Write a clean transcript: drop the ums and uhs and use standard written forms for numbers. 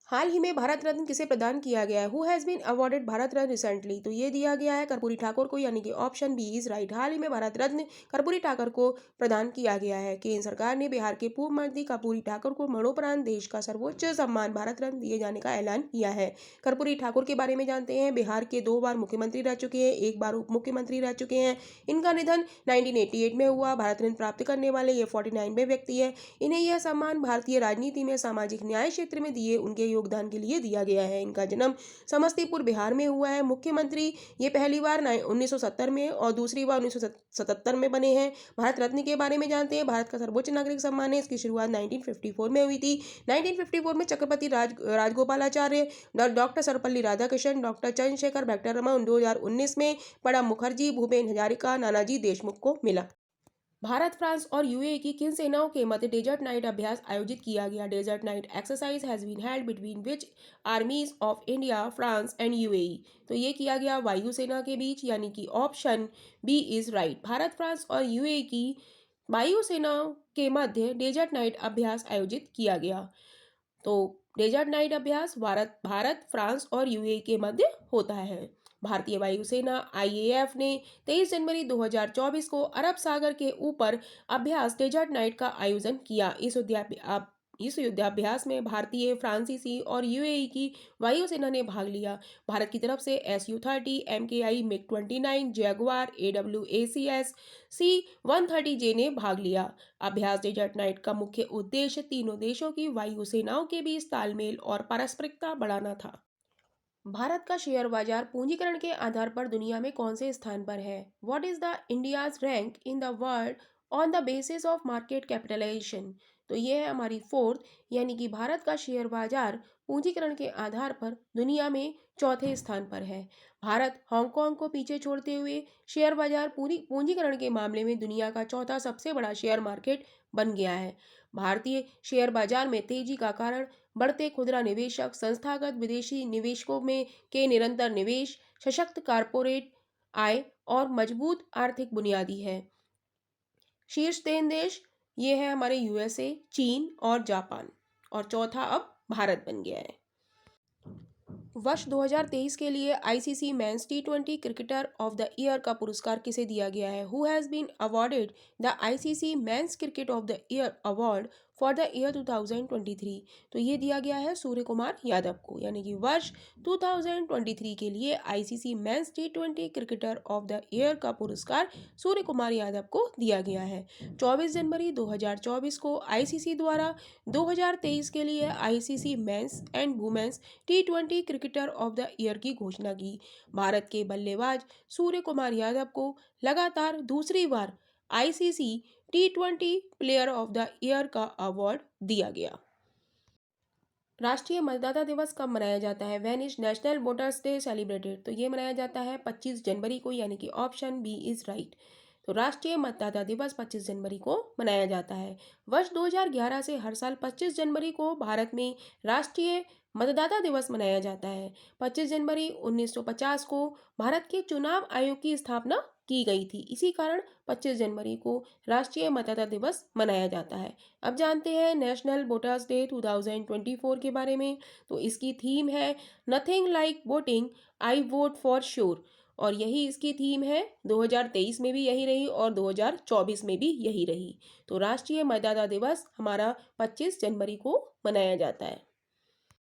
हाल ही में भारत रत्न किसे प्रदान किया गया है? Who has been awarded Bharat Ratna recently? तो ये दिया गया है कर्पूरी ठाकुर को, यानी कि ऑप्शन बी इज राइट। हाल ही में भारत रत्न कर्पूरी ठाकुर को प्रदान किया गया है। केंद्र सरकार ने बिहार के पूर्व मंत्री कर्पूरी ठाकुर को मरणोपरांत देश का सर्वोच्च सम्मान भारत रत्न दिए जाने का ऐलान किया है। कर्पूरी ठाकुर के बारे में जानते हैं। बिहार के 2 बार मुख्यमंत्री रह चुके हैं, 1 बार उप मुख्यमंत्री रह चुके हैं। इनका निधन 1988 में हुआ। भारत रत्न प्राप्त करने वाले ये 49वें व्यक्ति है। इन्हें यह सम्मान भारतीय राजनीति में सामाजिक न्याय क्षेत्र में दिए उनके योगदान के लिए दिया गया है। इनका जन्म समस्तीपुर बिहार में हुआ है। मुख्यमंत्री ये पहली बार 1970 में और दूसरी बार 1977 में बने हैं। भारत रत्न के बारे में जानते हैं। भारत का सर्वोच्च नागरिक सम्मान है। इसकी शुरुआत 1954 में हुई थी। 1954 में Chhatrapati Rajagopalachari, doctor Sarvepalli Radhakrishnan, doctor Chandrashekhar, doctor Raman. 2019 में प्रणब मुखर्जी, भूपेन हजारिका, नानाजी देशमुख को मिला। भारत, फ्रांस और यूएई की किन सेनाओं के मध्य डेजर्ट नाइट अभ्यास आयोजित किया गया? Desert knight exercise has been held between which armies of India, France and UAE? तो ये किया गया वायुसेना के बीच, यानी कि option B is right. Bharat, France और यूएई की वायुसेनाओं के मध्य डेजर्ट नाइट अभ्यास आयोजित किया गया। तो डेजर्ट नाइट अभ्यास भारत, फ्रांस और यूएई के मध्य होता है। भारतीय वायुसेना आईएएफ ने 23 जनवरी 2024 को अरब सागर के ऊपर अभ्यास डेजर्ट नाइट का आयोजन किया। इस युद्धाभ्यास में भारतीय, फ्रांसीसी और यूएई की वायुसेना ने भाग लिया। भारत की तरफ से SU-30, MKI MiG-29, Jaguar, AWACS C-130J ने भाग लिया। अभ्यास डेजर्ट नाइट का मुख्य उद्देश्य तीनों देशों की वायुसेनाओं के बीच तालमेल और पारस्परिकता बढ़ाना था। भारत का शेयर बाजार पूंजीकरण के आधार पर दुनिया में कौन से स्थान पर है? What is the India's rank in the world on the basis of market capitalization? तो ये है हमारी फोर्थ, यानी कि भारत का शेयर बाजार पूंजीकरण के आधार पर दुनिया में चौथे स्थान पर है। भारत हांगकांग को पीछे छोड़ते हुए शेयर बाजार पूरी पूंजीकरण के मामले में दुनिया का चौथा सबसे बड़ा शेयर मार्केट बन गया है। भारतीय शेयर बाजार में तेजी का कारण बढ़ते खुदरा निवेशक, संस्थागत विदेशी निवेशकों में के निरंतर निवेश, सशक्त कारपोरेट आय और मजबूत आर्थिक बुनियादी है। शीर्ष 3 देश ये है हमारे यूएसए, चीन और जापान, और चौथा अब भारत बन गया है। वर्ष 2023 के लिए ICC men's T20 cricketer of the year का पुरस्कार किसे दिया गया है? Who has been awarded the ICC men's cricket of the year award for the year 2023? तो ये दिया गया है सूर्य कुमार यादव को, यानी कि वर्ष 2023 के लिए ICC men's T20 cricketer of the year का पुरस्कार सूर्य कुमार यादव को दिया गया है। 24 जनवरी 2024 को आईसीसी द्वारा 2023 के लिए ICC men's and women's T20 cricketer of the year की घोषणा की। भारत के बल्लेबाज सूर्य कुमार यादव को लगातार दूसरी बार ICC T20 player of the year का अवार्ड दिया गया। राष्ट्रीय मतदाता दिवस कब मनाया जाता है? When is National Voters Day celebrated? तो ये मनाया जाता है 25 जनवरी को, यानी कि ऑप्शन बी इज राइट। तो राष्ट्रीय मतदाता दिवस 25 जनवरी को मनाया जाता है। वर्ष 2011 से हर साल 25 जनवरी को भारत में राष्ट्रीय मतदाता दिवस मनाया जाता है। 25 जनवरी 1950 को भारत के चुनाव आयोग की स्थापना की गई थी। इसी कारण 25 जनवरी को राष्ट्रीय मतदाता दिवस मनाया जाता है। अब जानते हैं नेशनल वोटर्स डे 2024 के बारे में। तो इसकी थीम है nothing like voting, I vote for sure, और यही इसकी थीम है। 2023 में भी यही रही और 2024 में भी यही रही। तो राष्ट्रीय मतदाता दिवस हमारा 25 जनवरी को मनाया जाता है।